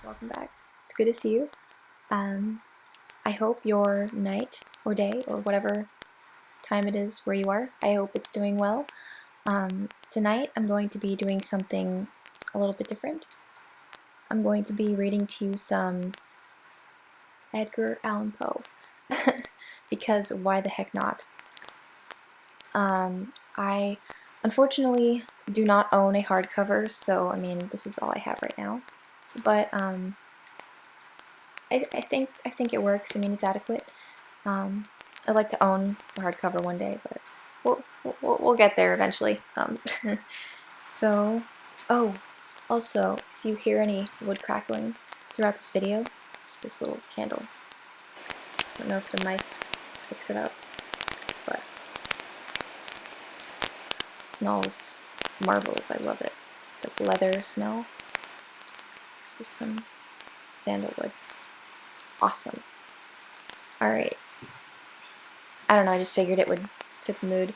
welcome back. It's good to see you. I hope your night or day or whatever time it is where you are, I hope it's doing well. Tonight I'm going to be doing something a little bit different. I'm going to be reading to you some Edgar Allan Poe, because why the heck not? I unfortunately do not own a hardcover, so I mean this is all I have right now. But I think it works. I mean, it's adequate. I'd like to own a hardcover one day, but we'll get there eventually. So, oh, also, if you hear any wood crackling throughout this video, it's this little candle. I don't know if the mic picks it up, but it smells marvelous. I love it. It's like leather smell. This is some sandalwood. Awesome. Alright. I don't know, I just figured it would fit the mood.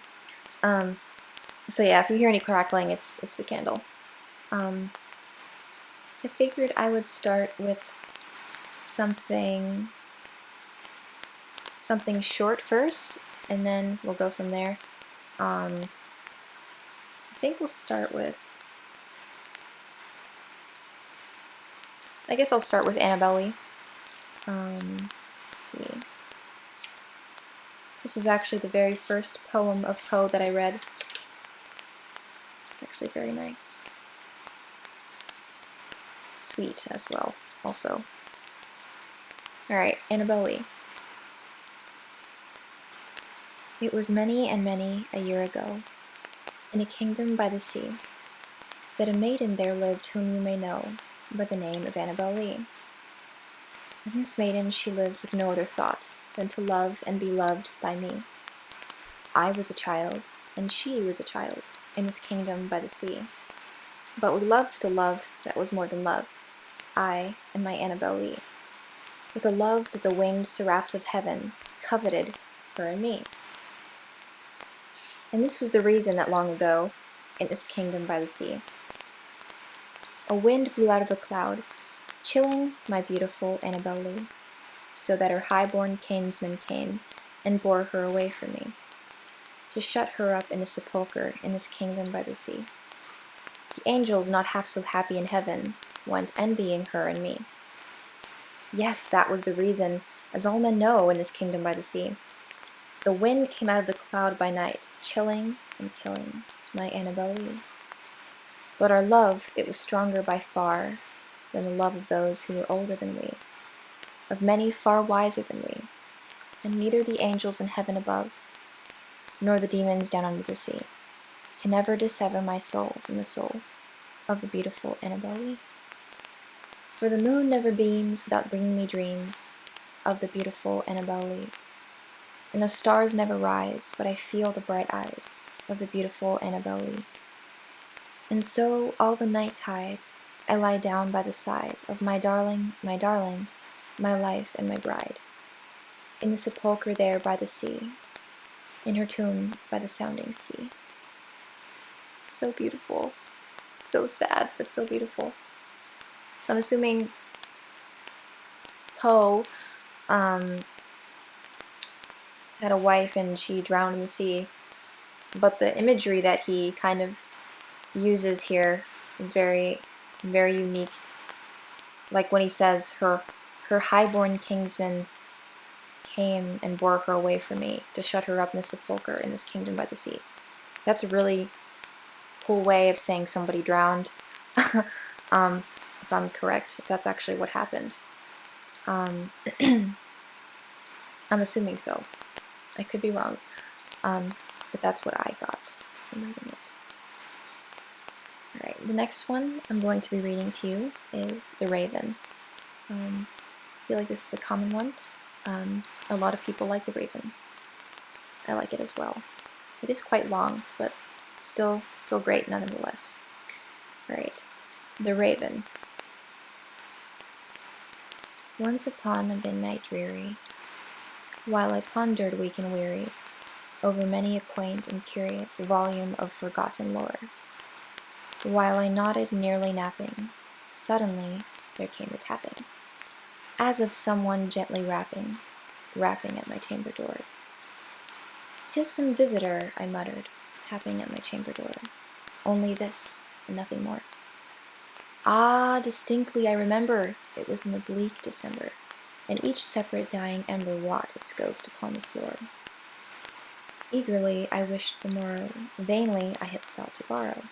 So yeah, if you hear any crackling, it's the candle. So I figured I would start with something short first, and then we'll go from there. I think we'll start with, I guess I'll start with Annabelle. Let's see. This is actually the very first poem of Poe that I read. It's actually very nice. Sweet as well, also. Alright, Annabelle. It was many and many a year ago, in a kingdom by the sea, that a maiden there lived whom you may know by the name of Annabelle. And this maiden she lived with no other thought than to love and be loved by me. I was a child, and she was a child, in this kingdom by the sea. But we loved the love that was more than love, I and my Annabelle, with a love that the winged seraphs of heaven coveted her and me. And this was the reason that long ago, in this kingdom by the sea, a wind blew out of a cloud, chilling my beautiful Annabelle, so that her high-born kinsman came and bore her away from me, to shut her up in a sepulchre in this kingdom by the sea. The angels, not half so happy in heaven, went envying her and me. Yes, that was the reason, as all men know in this kingdom by the sea. The wind came out of the cloud by night, chilling and killing my Annabelle. But our love, it was stronger by far than the love of those who were older than we, of many far wiser than we, and neither the angels in heaven above, nor the demons down under the sea, can ever dissever my soul from the soul of the beautiful Annabelle. For the moon never beams without bringing me dreams of the beautiful Annabelle, and the stars never rise but I feel the bright eyes of the beautiful Annabelle. And so all the night tide I lie down by the side of my darling, my life and my bride, in the sepulchre there by the sea, in her tomb by the sounding sea. So beautiful, so sad, but so beautiful. So I'm assuming Poe had a wife and she drowned in the sea, but the imagery that he kind of uses here is very, very unique. Like when he says her high-born kinsman came and bore her away from me to shut her up in a sepulchre in this kingdom by the sea. That's a really cool way of saying somebody drowned. If I'm correct, if that's actually what happened. I'm assuming so. I could be wrong, but that's what I got from reading it. Alright, the next one I'm going to be reading to you is The Raven. I feel like this is a common one. A lot of people like The Raven. I like it as well. It is quite long, but still great nonetheless. Alright, The Raven. Once upon a midnight dreary, while I pondered weak and weary over many a quaint and curious volume of forgotten lore, while I nodded nearly napping, suddenly there came the tapping, as of someone gently rapping at my chamber door. "'Tis some visitor," I muttered, tapping at my chamber door. "Only this, and nothing more." Ah, distinctly I remember, it was in the bleak December, and each separate dying ember wrought its ghost upon the floor. Eagerly I wished the morrow, vainly I had sought to borrow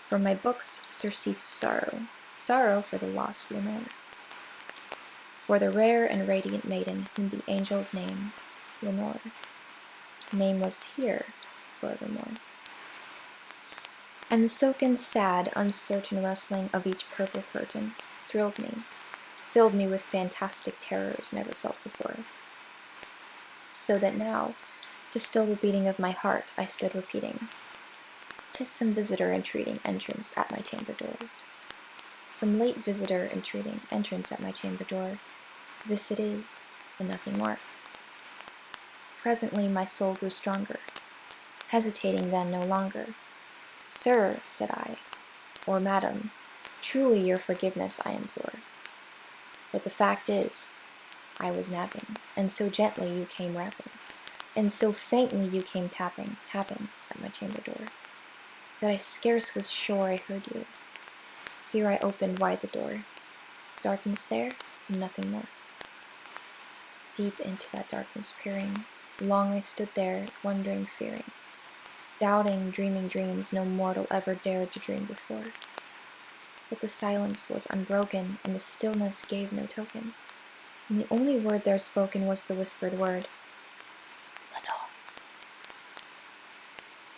from my books surcease of sorrow for the lost Lenore, for the rare and radiant maiden whom the angels name Lenore. Name was here forevermore. And the silken, sad, uncertain rustling of each purple curtain thrilled me, filled me with fantastic terrors never felt before. So that now, to still the beating of my heart, I stood repeating, "'Tis some visitor entreating entrance at my chamber door. Some late visitor entreating entrance at my chamber door. This it is, and nothing more." Presently my soul grew stronger, hesitating then no longer. "Sir," said I, "or madam, truly your forgiveness I implore. But the fact is, I was napping, and so gently you came rapping, and so faintly you came tapping at my chamber door, that I scarce was sure I heard you. Here I opened wide the door. Darkness there, and nothing more." Deep into that darkness peering, long I stood there, wondering, fearing, doubting, dreaming dreams no mortal ever dared to dream before. But the silence was unbroken, and the stillness gave no token, and the only word there spoken was the whispered word, "Lenore."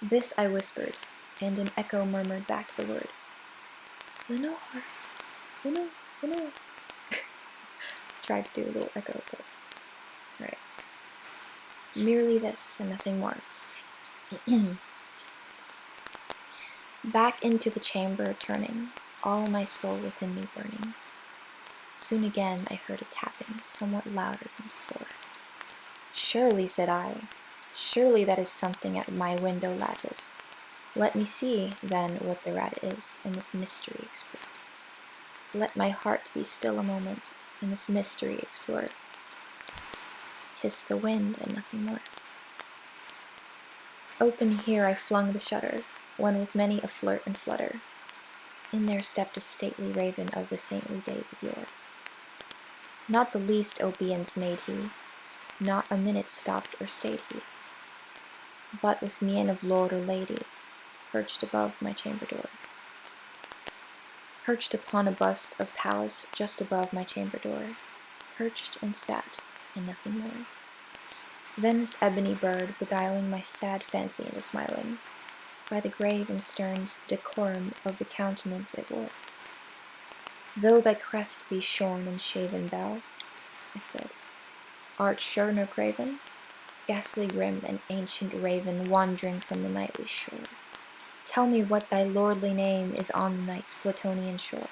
This I whispered, and an echo murmured back the word, "Lenore, Lenore, Lenore." Tried to do a little echo, but alright. Merely this, and nothing more. Back into the chamber turning, all my soul within me burning. Soon again I heard a tapping, somewhat louder than before. "Surely," said I, "surely that is something at my window lattice. Let me see, then, what the rat is, and this mystery explore. Let my heart be still a moment, and this mystery explore. 'Tis the wind, and nothing more." Open here I flung the shutter, when with many a flirt and flutter, in there stepped a stately raven of the saintly days of yore. Not the least obeisance made he, not a minute stopped or stayed he, but with mien of lord or lady, perched above my chamber door. Perched upon a bust of Pallas just above my chamber door, perched and sat, and nothing more. Then this ebony bird, beguiling my sad fancy into smiling, by the grave and stern decorum of the countenance it wore. "Though thy crest be shorn and shaven, thou," I said, "art sure no craven? Ghastly grim and ancient raven, wandering from the nightly shore, tell me what thy lordly name is on the night's Plutonian shore."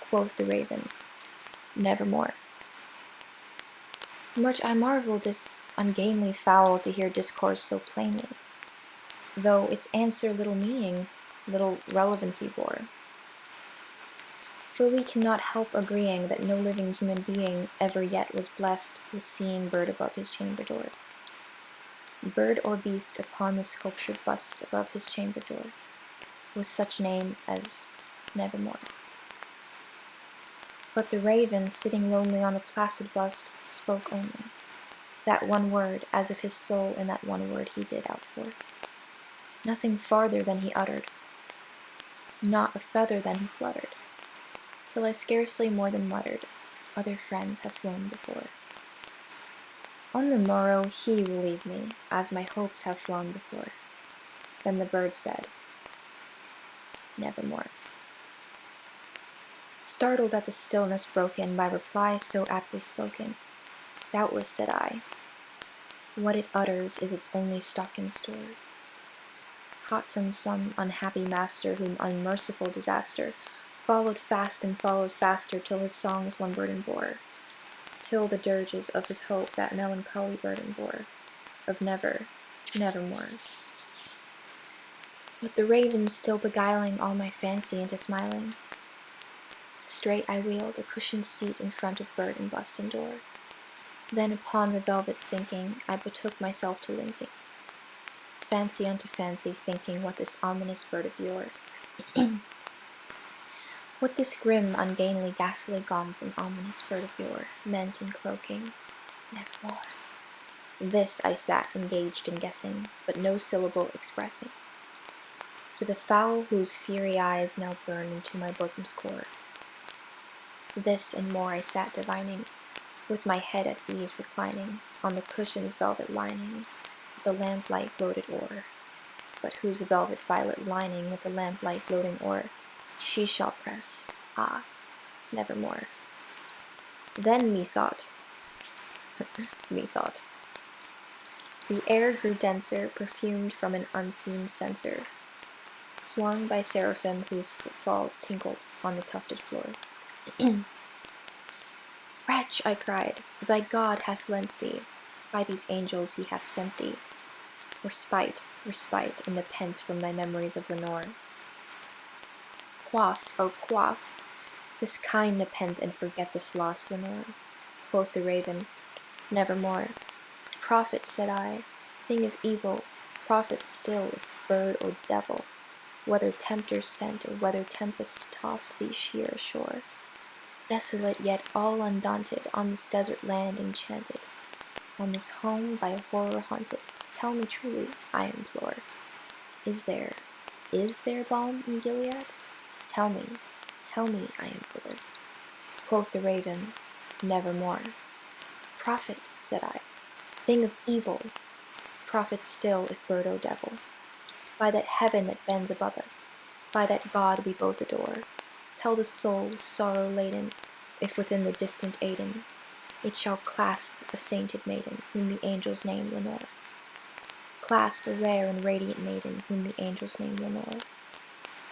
Quoth the raven, "Nevermore." Much I marveled this ungainly fowl to hear discourse so plainly, though its answer little meaning, little relevancy bore. For we cannot help agreeing that no living human being ever yet was blessed with seeing bird above his chamber door, bird or beast upon the sculptured bust above his chamber door, with such name as Nevermore. But the raven, sitting lonely on the placid bust, spoke only that one word, as if his soul in that one word he did outpour. Nothing farther than he uttered, not a feather than he fluttered, till I scarcely more than muttered, "Other friends have flown before. On the morrow he will leave me, as my hopes have flown before." Then the bird said, "Nevermore." Startled at the stillness broken by reply so aptly spoken, "Doubtless," said I, "what it utters is its only stock and store, hot from some unhappy master whom unmerciful disaster followed fast and followed faster till his songs one burden bore, till the dirges of his hope that melancholy burden bore, of never, nevermore." But the raven still beguiling all my fancy into smiling, Straight I wheeled a cushioned seat in front of bird and bust and door. Then upon the velvet sinking, I betook myself to linking, fancy unto fancy, thinking what this ominous bird of yore, what this grim, ungainly, ghastly, gaunt, and ominous bird of yore meant in croaking, nevermore. This I sat engaged in guessing, but no syllable expressing, to the fowl whose fiery eyes now burn into my bosom's core. This and more I sat divining, with my head at ease reclining on the cushion's velvet lining, the lamplight gloated o'er, but whose velvet violet lining with the lamplight gloating o'er she shall press, ah, nevermore. Then methought, the air grew denser, perfumed from an unseen censer, swung by seraphim whose footfalls tinkled on the tufted floor. Wretch, I cried, thy God hath lent thee, by these angels he hath sent thee, respite, and nepenthe from thy memories of Lenore. Quaff, oh quaff, this kind nepenthe and forget this lost Lenore. Quoth the raven, nevermore. Prophet, said I, thing of evil, prophet still, if bird or devil, whether tempter sent or whether tempest tossed thee sheer ashore. Desolate yet all undaunted, on this desert land enchanted, on this home by horror haunted, tell me truly, I implore, is there balm in Gilead? Tell me, I implore. Quoth the raven, nevermore. Prophet, said I, thing of evil, prophet still, if bird or devil, by that heaven that bends above us, by that God we both adore, tell the soul with sorrow laden, if within the distant Aidenn it shall clasp a sainted maiden, whom the angels name Lenore. Clasp a rare and radiant maiden, whom the angels name Lenore.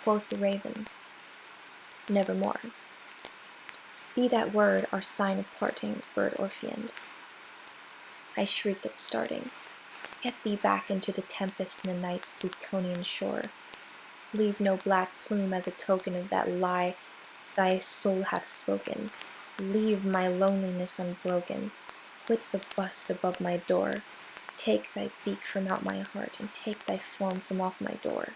Quoth the raven, nevermore. Be that word our sign of parting, bird or fiend. I shrieked up starting, get thee back into the tempest and the night's Plutonian shore. Leave no black plume as a token of that lie thy soul hath spoken. Leave my loneliness unbroken. Quit the bust above my door. Take thy beak from out my heart, and take thy form from off my door.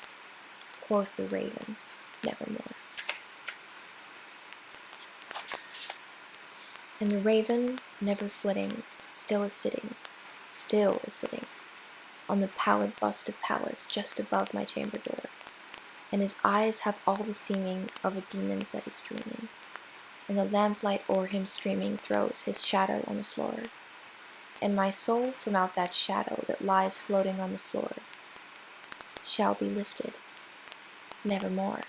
Quoth the raven, nevermore. And the raven, never flitting, still is sitting, on the pallid bust of Pallas just above my chamber door, and his eyes have all the seeming of a demon's that is dreaming, and the lamplight o'er him streaming throws his shadow on the floor, and my soul from out that shadow that lies floating on the floor shall be lifted nevermore.